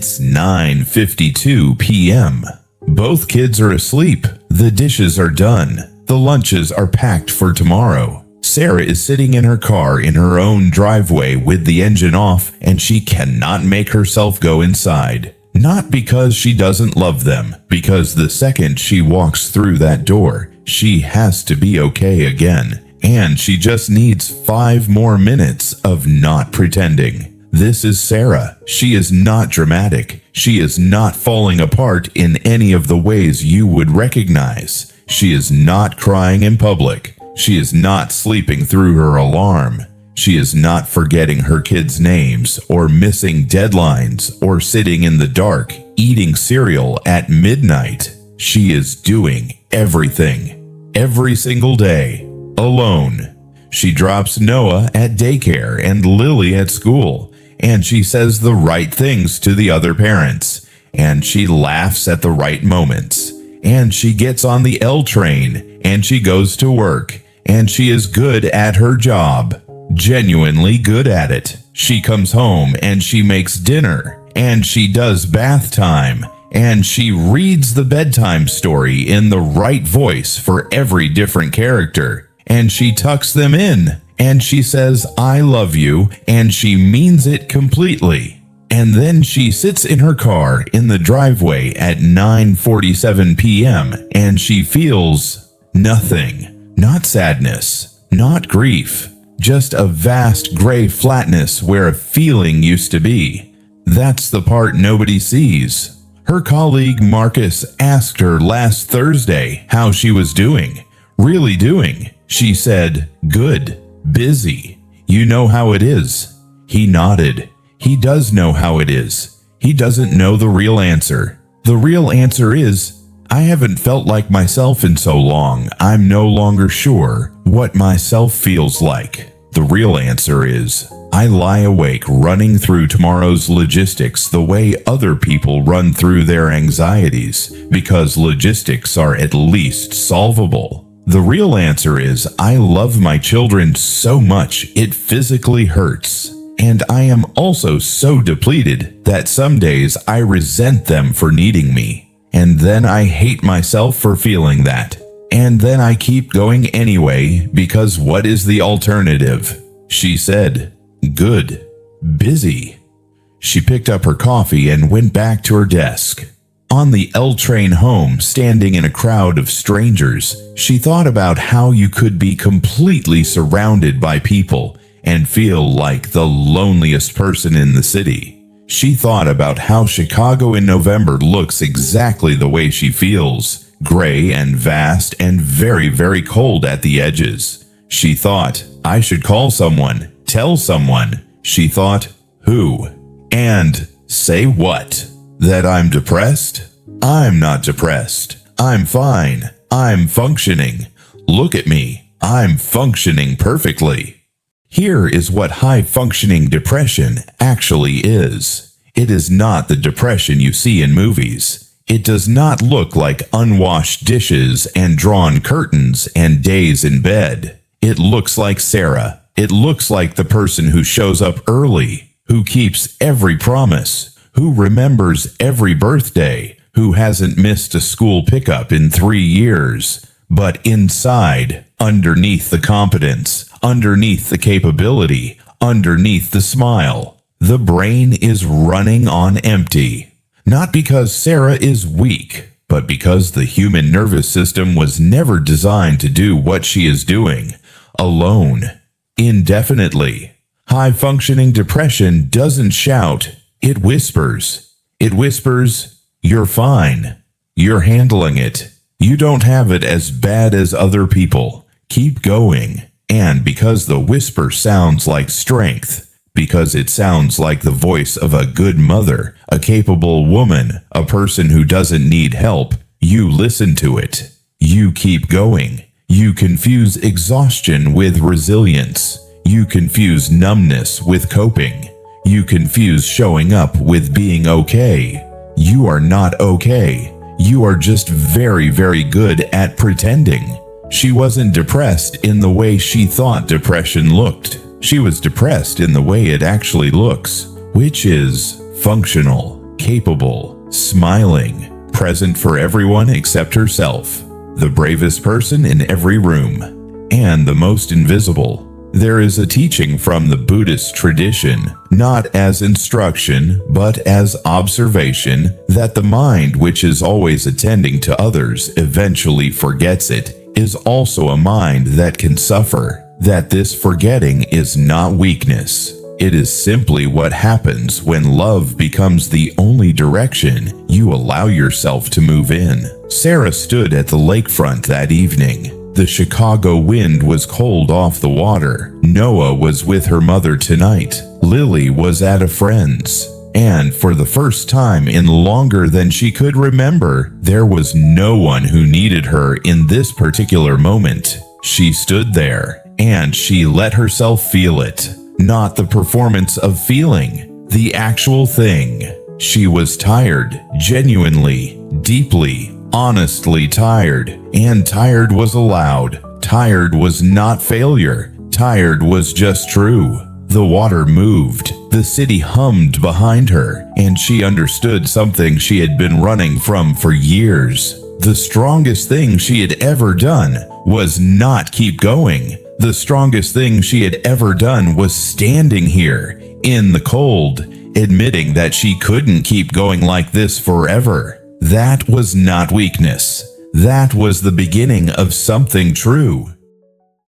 It's 9:52 p.m. Both kids are asleep. The dishes are done. The lunches are packed for tomorrow. Sarah is sitting in her car in her own driveway with the engine off, and she cannot make herself go inside. Not because she doesn't love them, because the second she walks through that door, she has to be okay again. And she just needs 5 more minutes of not pretending. This is Sarah. She is not dramatic. She is not falling apart in any of the ways you would recognize. She is not crying in public. She is not sleeping through her alarm. She is not forgetting her kids' names or missing deadlines or sitting in the dark eating cereal at midnight. She is doing everything, every single day, alone. She drops Noah at daycare and Lily at school, and she says the right things to the other parents, and she laughs at the right moments, and she gets on the L train, and she goes to work, and she is good at her job, genuinely good at it. She comes home and she makes dinner, and she does bath time, and she reads the bedtime story in the right voice for every different character, and she tucks them in, and she says, "I love you," and she means it completely. And then she sits in her car in the driveway at 9:47 p.m. and she feels nothing. Not sadness, not grief, just a vast gray flatness where a feeling used to be. That's the part nobody sees. Her colleague Marcus asked her last Thursday how she was doing. Really doing. She said, "Good. Busy. You know how it is." He nodded. He does know how it is. He doesn't know the real answer. The real answer is, "I haven't felt like myself in so long. I'm no longer sure what myself feels like." The real answer is, "I lie awake running through tomorrow's logistics the way other people run through their anxieties, because logistics are at least solvable." The real answer is, "I love my children so much it physically hurts. And I am also so depleted that some days I resent them for needing me. And then I hate myself for feeling that. And then I keep going anyway, because what is the alternative?" She said, "Good. Busy." She picked up her coffee and went back to her desk. On the L train home, standing in a crowd of strangers, she thought about how you could be completely surrounded by people and feel like the loneliest person in the city. She thought about how Chicago in November looks exactly the way she feels, gray and vast and very, very cold at the edges. She thought, "I should call someone, tell someone." She thought, "Who? And say what? That I'm depressed? I'm not depressed. I'm fine. I'm functioning. Look at me. I'm functioning perfectly." Here is what high-functioning depression actually is. It is not the depression you see in movies. It does not look like unwashed dishes and drawn curtains and days in bed. It looks like Sarah. It looks like the person who shows up early, who keeps every promise, who remembers every birthday, who hasn't missed a school pickup in 3 years. But inside, underneath the competence, underneath the capability, underneath the smile, the brain is running on empty. Not because Sarah is weak, but because the human nervous system was never designed to do what she is doing, alone, indefinitely. High-functioning depression doesn't shout, it whispers. It whispers, "You're fine. You're handling it. You don't have it as bad as other people. Keep going." And because the whisper sounds like strength, because it sounds like the voice of a good mother, a capable woman, a person who doesn't need help, you listen to it. You keep going. You confuse exhaustion with resilience. You confuse numbness with coping. You confuse showing up with being okay. You are not okay. You are just very, very good at pretending. She wasn't depressed in the way she thought depression looked. She was depressed in the way it actually looks, which is functional, capable, smiling, present for everyone except herself, the bravest person in every room, and the most invisible. There is a teaching from the Buddhist tradition, not as instruction, but as observation, that the mind which is always attending to others eventually forgets it, is also a mind that can suffer, that this forgetting is not weakness. It is simply what happens when love becomes the only direction you allow yourself to move in. Sarah stood at the lakefront that evening. The Chicago wind was cold off the water. Noah was with her mother tonight. Lily was at a friend's. And for the first time in longer than she could remember, there was no one who needed her in this particular moment. She stood there, and she let herself feel it. Not the performance of feeling, the actual thing. She was tired, genuinely, deeply, honestly tired, and tired was allowed. Tired was not failure. Tired was just true. The water moved. The city hummed behind her, and she understood something she had been running from for years. The strongest thing she had ever done was not keep going. The strongest thing she had ever done was standing here, in the cold, admitting that she couldn't keep going like this forever. That was not weakness. That was the beginning of something true.